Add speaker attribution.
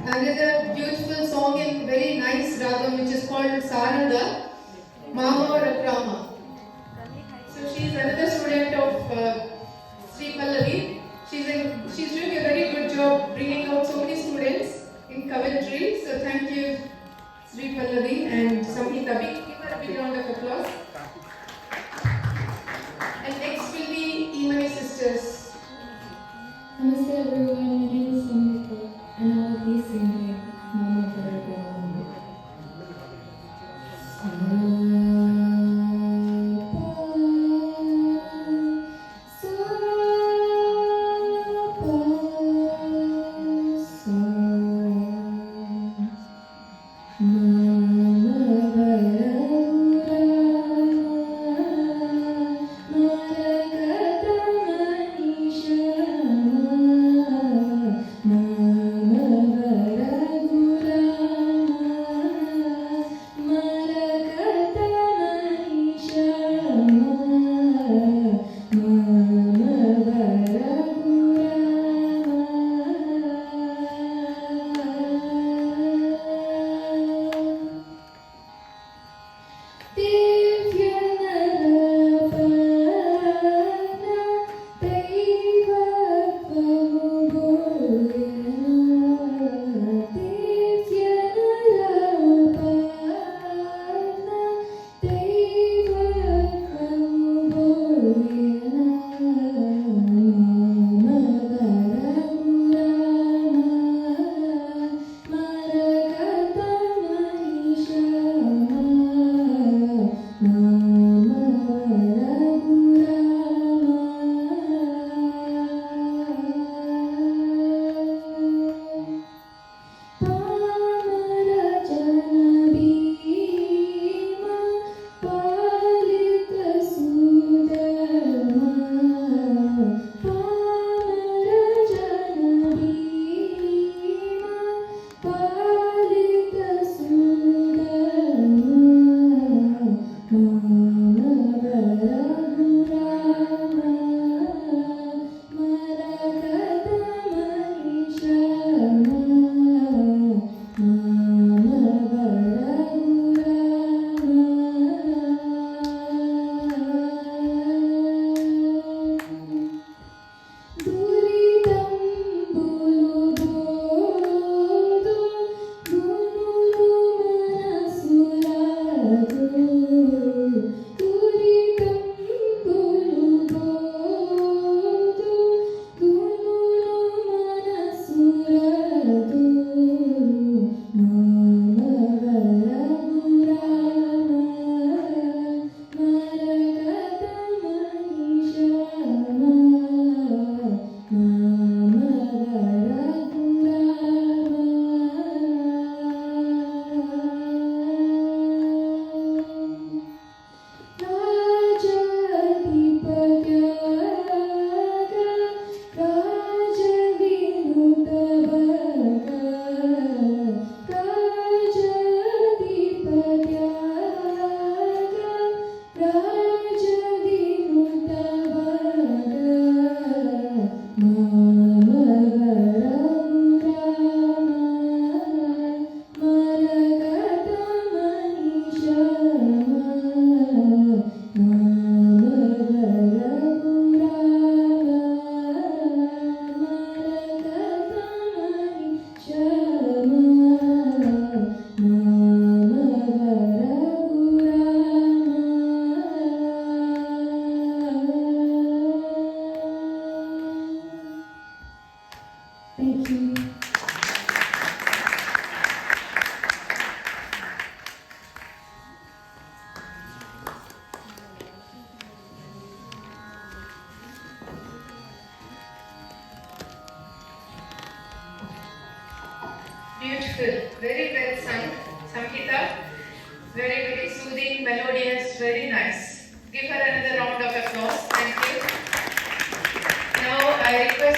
Speaker 1: another beautiful song in very nice ragam which is called Saranga, Mama or Akrama. So she is another student of Sri Pallavi. She's doing a very good job bringing out so many students in Coventry. So thank you, Sri Pallavi and Samhita. Give her a big round of applause. And next will be Imani sisters.
Speaker 2: Namaste everyone, my name is Samhita and I will be singing Mama Paragama. Thank you.
Speaker 1: Beautiful, very well sung, Samhita. Very, very soothing, melodious, very nice. Give her another round of applause. Thank you. Now I request